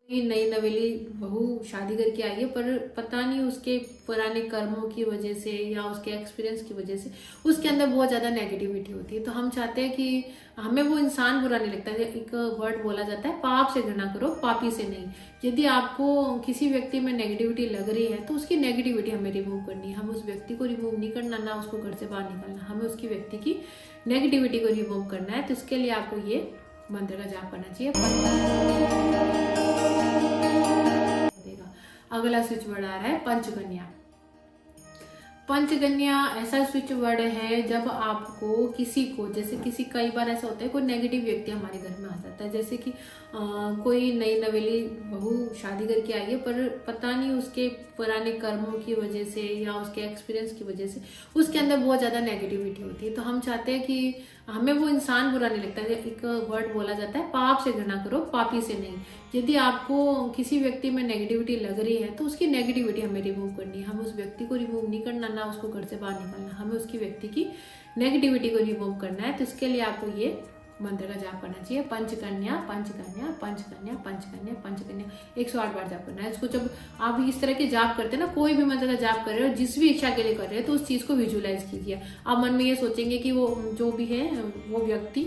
ये नई नवेली बहू शादी करके आई है, पर पता नहीं उसके पुराने कर्मों की वजह से या उसके एक्सपीरियंस की वजह से उसके अंदर बहुत ज़्यादा नेगेटिविटी होती है। तो हम चाहते हैं कि हमें वो इंसान बुरा नहीं लगता है। एक वर्ड बोला जाता है, पाप से घृणा करो, पापी से नहीं। यदि आपको किसी व्यक्ति में नेगेटिविटी लग रही है तो उसकी नेगेटिविटी हमें रिमूव करनी है। हम उस व्यक्ति को रिमूव नहीं करना, ना उसको घर से बाहर निकालना, हमें उसकी व्यक्ति की नेगेटिविटी को रिमूव करना है। तो इसके लिए आपको ये मंत्र का जाप करना चाहिए। अगला स्विच वर्ड आ रहा है पंचकन्या। पंचकन्या ऐसा स्विच वर्ड है जब आपको किसी को, जैसे किसी कई बार ऐसा होता है कोई नेगेटिव व्यक्ति हमारे घर में आ जाता है, जैसे कि कोई नई नवेली बहू शादी करके आई है, पर पता नहीं उसके पुराने कर्मों की वजह से या उसके एक्सपीरियंस की वजह से उसके अंदर बहुत ज़्यादा नेगेटिविटी होती है। तो हम चाहते हैं कि हमें वो इंसान बुरा नहीं लगता है। एक वर्ड बोला जाता है, पाप से घृणा करो, पापी से नहीं। यदि आपको किसी व्यक्ति में नेगेटिविटी लग रही है तो उसकी नेगेटिविटी हमें रिमूव करनी है। हम उस व्यक्ति को रिमूव नहीं करना, ना उसको घर से बाहर निकालना, हमें उसकी व्यक्ति की नेगेटिविटी को रिमूव करना है। तो इसके लिए आपको ये मंत्र का जाप करना चाहिए। पंचकन्या पंचकन्या पंचकन्या पंचकन्या पंचकन्या 108 बार जाप करना है। इसको जब आप इस तरह के जाप करते हैं ना, कोई भी मंत्र का जाप कर रहे हो, जिस भी इच्छा के लिए कर रहे हैं, तो उस चीज को विजुलाइज कीजिए। आप मन में ये सोचेंगे कि वो जो भी है, वो व्यक्ति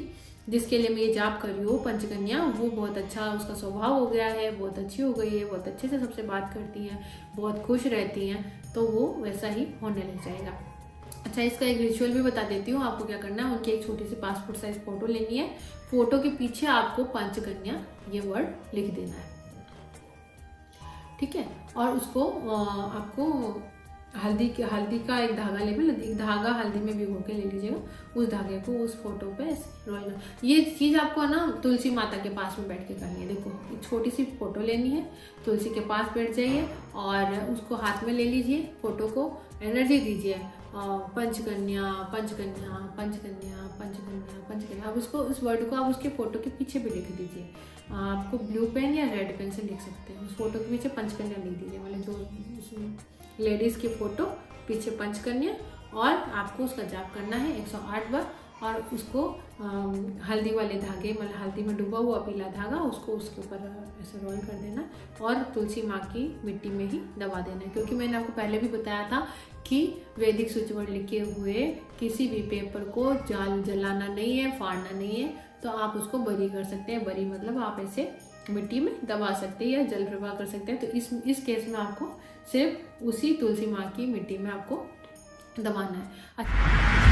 जिसके लिए मैं ये जाप कर रही हूँ पंचकन्या, वो बहुत अच्छा उसका स्वभाव हो गया है, बहुत अच्छी हो गई है, बहुत अच्छे से सबसे बात करती हैं, बहुत खुश रहती हैं, तो वो वैसा ही होने लग जाएगा। अच्छा, इसका एक रिचुअल भी बता देती हूँ आपको क्या करना है। उनकी एक छोटी सी पासपोर्ट साइज फोटो लेनी है। फोटो के पीछे आपको पंचकन्या ये वर्ड लिख देना है, ठीक है। और उसको आपको हल्दी का एक धागा एक धागा हल्दी में भिगो के ले लीजिएगा। उस धागे को उस फोटो पे रोल कर, ये चीज आपको ना तुलसी माता के पास में बैठ के करनी है। देखो, एक छोटी सी फोटो लेनी है, तुलसी के पास बैठ जाइए और उसको हाथ में ले लीजिए, फोटो को एनर्जी दीजिए, पंचकन्या पंचकन्या पंचकन्या पंचकन्या पंचकन्या। अब उसको, उस वर्ड को आप उसके फोटो के पीछे भी लिख दीजिए। आपको ब्लू पेन या रेड पेन से लिख सकते हैं। उस फोटो के पीछे पंचकन्या लिख दीजिए, मतलब जो लेडीज की फोटो पीछे पंचकन्या, और आपको उसका जाप करना है 108 बार। और उसको हल्दी वाले धागे, मतलब हल्दी में डूबा हुआ पीला धागा, उसको उसके ऊपर ऐसे रोल कर देना और तुलसी माँ की मिट्टी में ही दबा देना है। क्योंकि मैंने आपको पहले भी बताया था कि वैदिक स्विच वर्ड लिखे हुए किसी भी पेपर को जलाना नहीं है, फाड़ना नहीं है। तो आप उसको बरी कर सकते हैं। बरी मतलब आप ऐसे मिट्टी में दबा सकते हैं या जल प्रवाह कर सकते हैं। तो इस केस में आपको सिर्फ उसी तुलसी माँ की मिट्टी में आपको दबाना है।